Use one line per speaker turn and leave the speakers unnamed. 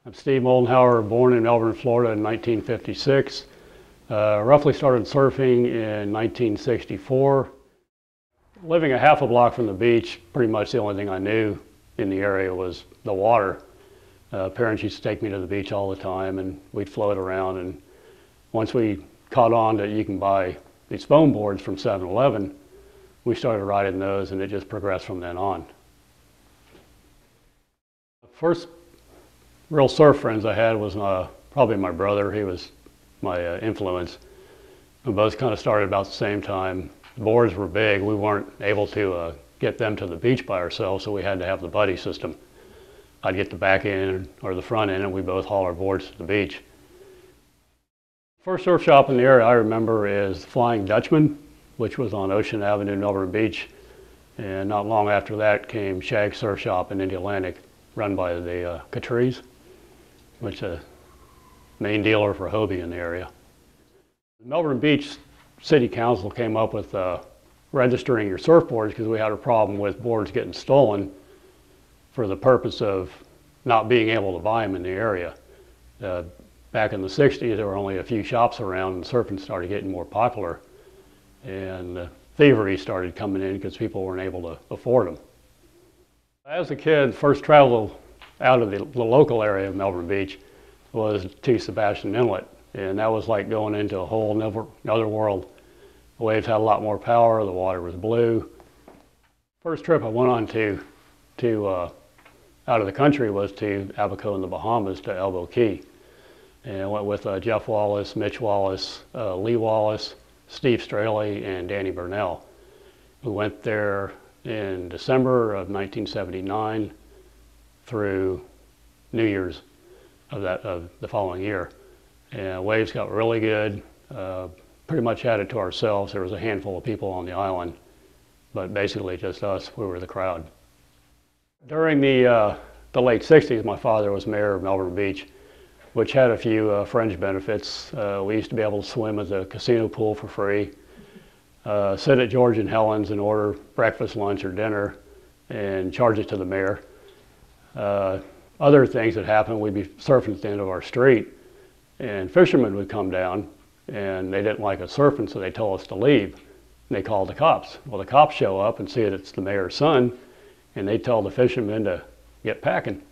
I'm Steve Moldenhauer, born in Melbourne, Florida in 1956. Roughly started surfing in 1964. Living a half a block from the beach, pretty much the only thing I knew in the area was the water. Parents used to take me to the beach all the time and we'd float around, and once we caught on that you can buy these foam boards from 7-Eleven, we started riding those and it just progressed from then on. The first real surf friends I had was probably my brother. He was my influence. We both kind of started about the same time. The boards were big. We weren't able to get them to the beach by ourselves, so we had to have the buddy system. I'd get the back end or the front end and we both haul our boards to the beach. First surf shop in the area I remember is Flying Dutchman, which was on Ocean Avenue, Melbourne Beach. And not long after that came Shag Surf Shop in Indialantic, run by the Catrice, which is a main dealer for Hobie in the area. The Melbourne Beach City Council came up with registering your surfboards because we had a problem with boards getting stolen for the purpose of not being able to buy them in the area. Back in the 60s, there were only a few shops around and surfing started getting more popular. And thievery started coming in because people weren't able to afford them. As a kid, first travel out of the local area of Melbourne Beach was to Sebastian Inlet, and that was like going into a whole another world. The waves had a lot more power, the water was blue. First trip I went on to out of the country was to Abaco in the Bahamas to Elbow Key. And I went with Jeff Wallace, Mitch Wallace, Lee Wallace, Steve Straley, and Danny Burnell. We went there in December of 1979 through New Year's of the following year. And waves got really good. Pretty much had it to ourselves. There was a handful of people on the island, but basically just us. We were the crowd. During the late 60s, my father was mayor of Melbourne Beach, which had a few fringe benefits. We used to be able to swim at the casino pool for free, sit at George and Helen's and order breakfast, lunch, or dinner and charge it to the mayor. Other things that happened, we'd be surfing at the end of our street and fishermen would come down and they didn't like us surfing, so they told us to leave. And they called the cops. Well, the cops show up and see that it's the mayor's son, and they tell the fishermen to get packing.